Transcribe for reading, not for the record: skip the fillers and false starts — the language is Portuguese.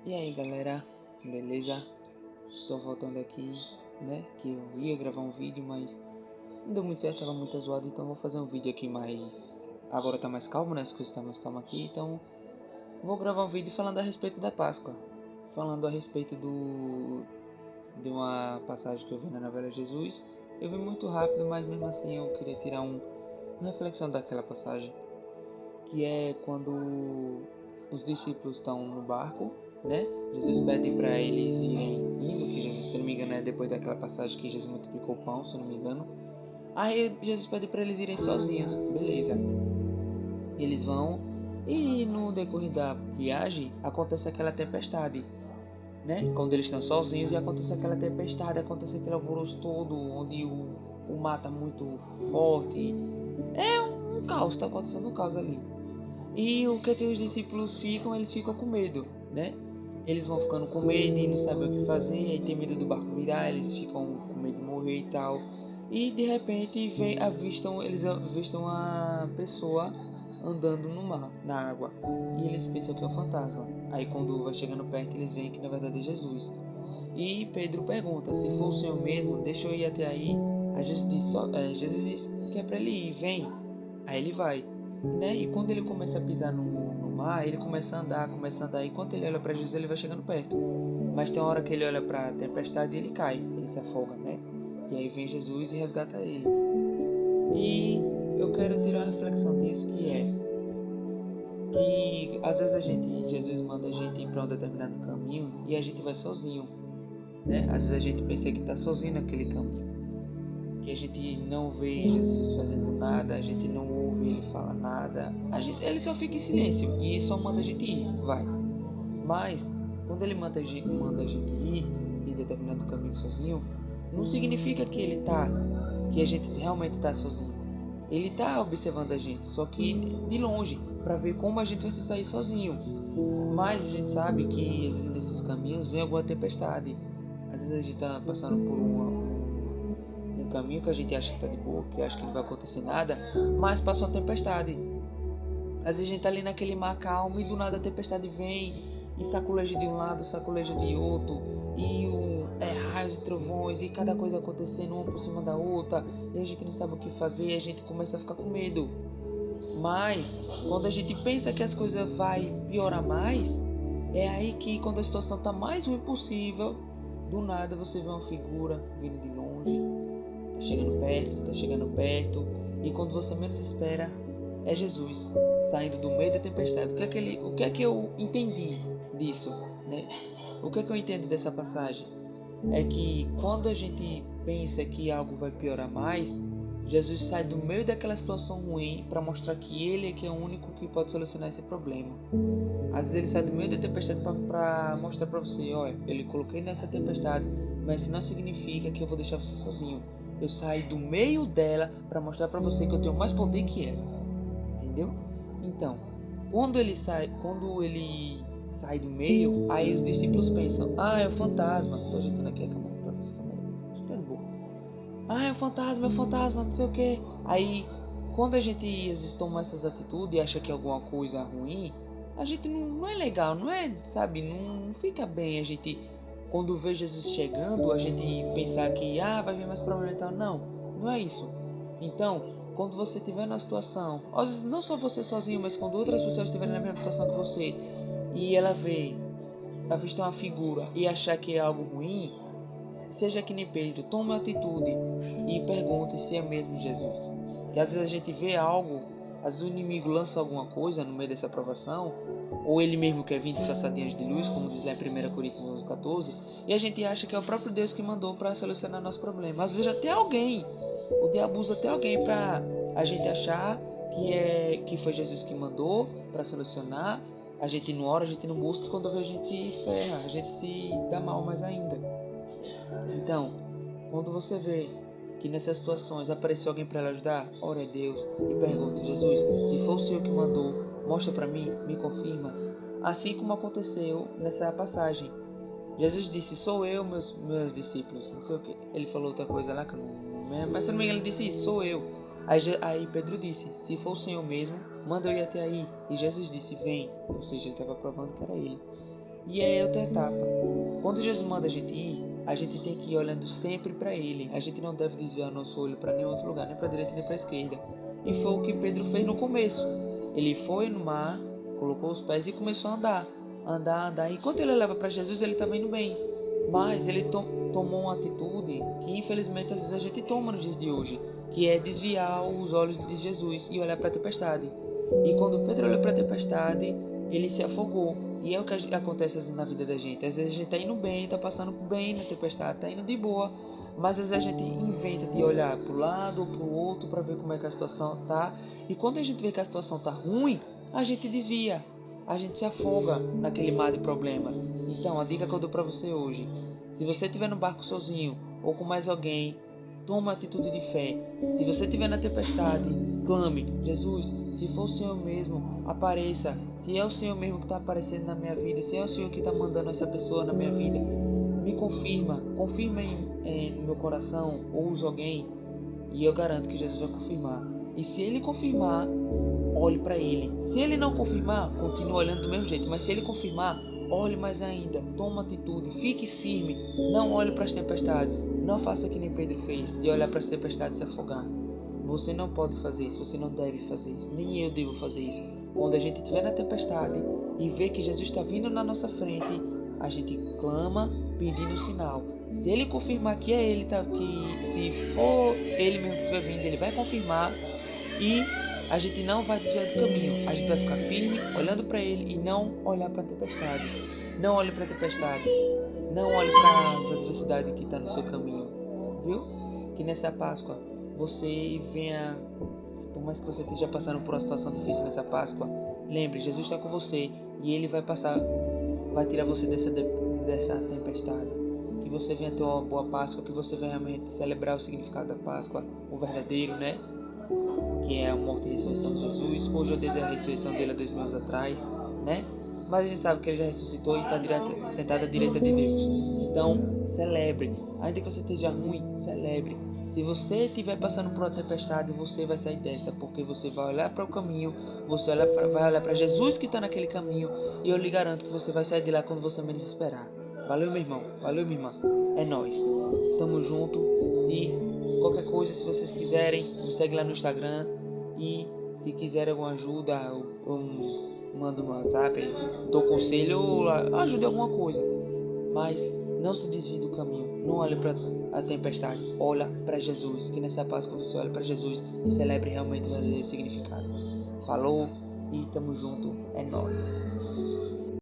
E aí galera, beleza? Estou voltando aqui, né? Que eu ia gravar um vídeo, mas não deu muito certo, tava muito zoado, então vou fazer um vídeo aqui mais... Agora tá mais calmo, né? As coisas estão mais calmas aqui, então vou gravar um vídeo falando a respeito da Páscoa. Falando a respeito de uma passagem que eu vi na novela Jesus. Eu vi muito rápido, mas mesmo assim eu queria tirar uma reflexão daquela passagem, que é quando os discípulos estão no barco, né? Jesus pede para eles irem indo, que Jesus, se não me engano, é depois daquela passagem que Jesus multiplicou o pão, se não me engano. Aí Jesus pede para eles irem sozinhos, beleza? Eles vão e no decorrer da viagem acontece aquela tempestade, né? Quando eles estão sozinhos e acontece aquela tempestade, acontece aquele alvoroço todo, onde o mar tá muito forte. É um caos, tá acontecendo um caos ali. E o que é que os discípulos ficam? Eles ficam com medo, né? Eles vão ficando com medo e não sabem o que fazer, aí tem medo do barco virar, eles ficam com medo de morrer e tal. E de repente eles avistam a pessoa andando no mar, na água. E eles pensam que é um fantasma. Aí quando vai chegando perto, eles veem que na verdade é Jesus. E Pedro pergunta: se for o Senhor mesmo, deixa eu ir até aí. Aí Jesus diz que é para ele ir, vem. Aí ele vai, né? E quando ele começa a pisar no mar, ele começa a andar. E quando ele olha para Jesus, ele vai chegando perto. Mas tem uma hora que ele olha para a tempestade e ele cai, ele se afoga, né? E aí vem Jesus e resgata ele. E eu quero tirar uma reflexão disso, que é que às vezes Jesus manda a gente ir para um determinado caminho e a gente vai sozinho, né? Às vezes a gente pensa que está sozinho naquele caminho, que a gente não vê Jesus fazendo nada, a gente não ouve ele falar nada, ele só fica em silêncio e só manda a gente ir, vai. Mas quando ele manda a gente ir em determinado caminho sozinho, não significa que a gente realmente está sozinho. Ele está observando a gente, só que de longe, para ver como a gente vai se sair sozinho. Mas a gente sabe que às vezes nesses caminhos vem alguma tempestade. Às vezes a gente está passando por um caminho que a gente acha que está de boa, que acha que não vai acontecer nada, mas passa uma tempestade. Às vezes a gente está ali naquele mar calmo e do nada a tempestade vem e saculeja de um lado, saculeja de outro, e raios e trovões e cada coisa acontecendo uma por cima da outra, e a gente não sabe o que fazer, a gente começa a ficar com medo. Mas quando a gente pensa que as coisas vai piorar mais, é aí que quando a situação está mais ruim possível, do nada você vê uma figura vindo de longe, tá chegando perto, e quando você menos espera, é Jesus saindo do meio da tempestade. O que é que eu entendi disso, né? O que é que eu entendo dessa passagem? É que quando a gente pensa que algo vai piorar mais, Jesus sai do meio daquela situação ruim para mostrar que ele é que é o único que pode solucionar esse problema. Às vezes ele sai do meio da tempestade para mostrar para você: olha, eu coloquei nessa tempestade, mas isso não significa que eu vou deixar você sozinho. Eu saí do meio dela para mostrar para você que eu tenho mais poder que ela. Entendeu? Então, quando ele sai do meio, aí os discípulos pensam: ah, é o fantasma. Tô ajeitando aqui a câmera pra você, acho que tá de boa. Ah, é o fantasma, não sei o que. Aí, quando a gente às vezes toma essas atitudes e acha que é alguma coisa ruim, a gente não é legal, não é, sabe? Não fica bem a gente, quando vê Jesus chegando, a gente pensar que vai vir mais problema e tal. Não é isso. Então, quando você estiver na situação, às vezes não só você sozinho, mas quando outras pessoas estiverem na mesma situação que você, e ela avistar uma figura e achar que é algo ruim, seja que nem Pedro, tome uma atitude e pergunte se é mesmo Jesus. Que às vezes a gente vê algo, às vezes o inimigo lança alguma coisa no meio dessa provação, ou ele mesmo quer vir disfarçadinhos de luz, como diz lá em 1 Coríntios 11:14, e a gente acha que é o próprio Deus que mandou para solucionar nosso problema. Às vezes até alguém, o diabo usa até alguém para a gente achar que foi Jesus que mandou para solucionar. A gente não ora, a gente não busca, e quando vê a gente se ferra, a gente se dá mal mais ainda. Então, quando você vê que nessas situações apareceu alguém para lhe ajudar, ore a Deus e pergunte: Jesus, se for o Senhor que mandou, mostra para mim, me confirma. Assim como aconteceu nessa passagem. Jesus disse: sou eu, meus discípulos, não sei o que. Ele falou outra coisa lá que eu não lembro, mas se não me engano ele disse isso: sou eu. Aí Pedro disse: se for o Senhor mesmo, manda eu ir até aí. E Jesus disse: vem. Ou seja, ele estava provando que era ele. E é outra etapa. Quando Jesus manda a gente ir, a gente tem que ir olhando sempre para Ele. A gente não deve desviar nosso olho para nenhum outro lugar, nem para a direita nem para a esquerda. E foi o que Pedro fez no começo. Ele foi no mar, colocou os pés e começou a andar. E enquanto ele olhava para Jesus, ele estava indo bem. Mas ele tomou uma atitude que infelizmente às vezes a gente toma nos dias de hoje, que é desviar os olhos de Jesus e olhar para a tempestade. E quando Pedro olhou para a tempestade, ele se afogou. E é o que acontece assim na vida da gente. Às vezes a gente está indo bem, está passando bem na tempestade, está indo de boa, mas às vezes a gente inventa de olhar para o lado ou para o outro para ver como é que a situação está. E quando a gente vê que a situação está ruim, a gente desvia, a gente se afoga naquele mar de problemas. Então, a dica que eu dou para você hoje: se você estiver no barco sozinho ou com mais alguém, tome uma atitude de fé. Se você estiver na tempestade, clame: Jesus, se for o Senhor mesmo, apareça. Se é o Senhor mesmo que está aparecendo na minha vida, se é o Senhor que está mandando essa pessoa na minha vida, me confirma no meu coração, ou use alguém, e eu garanto que Jesus vai confirmar. E se Ele confirmar, olhe para Ele. Se Ele não confirmar, continue olhando do mesmo jeito. Mas se Ele confirmar, olhe mais ainda, toma atitude, fique firme, não olhe para as tempestades. Não faça que nem Pedro fez, de olhar para as tempestades e se afogar. Você não pode fazer isso, você não deve fazer isso, nem eu devo fazer isso. Quando a gente estiver na tempestade e ver que Jesus está vindo na nossa frente, a gente clama pedindo um sinal. Se Ele confirmar que é Ele, que se for Ele mesmo que estiver vindo, Ele vai confirmar e a gente não vai desviar do caminho. A gente vai ficar firme, olhando para Ele e não olhar para a tempestade. Não olhe para a tempestade. Não olhe para as adversidades que estão no seu caminho. Viu? Que nessa Páscoa você venha, por mais que você esteja passando por uma situação difícil nessa Páscoa, lembre, Jesus está com você e Ele vai tirar você dessa tempestade. Que você venha ter uma boa Páscoa, que você venha realmente celebrar o significado da Páscoa, o verdadeiro, né? Que é a morte e a ressurreição de Jesus. Hoje é o dia da ressurreição dele há 2000 anos atrás, né? Mas a gente sabe que ele já ressuscitou e está sentado à direita de Deus. Então, celebre. Ainda que você esteja ruim, celebre. Se você estiver passando por uma tempestade, você vai sair dessa, porque você vai olhar para o caminho, vai olhar para Jesus que está naquele caminho, e eu lhe garanto que você vai sair de lá quando você menos esperar. Valeu, meu irmão. Valeu, minha irmã. É nóis. Tamo junto. E qualquer coisa, se vocês quiserem, me segue lá no Instagram. E se quiserem alguma ajuda, eu mando no WhatsApp, dou conselho ou ajude alguma coisa. Mas não se desvie do caminho. Não olhe para a tempestade. Olha para Jesus. Que nessa Páscoa você olhe para Jesus e celebre realmente o verdadeiro significado. Falou e tamo junto. É nóis.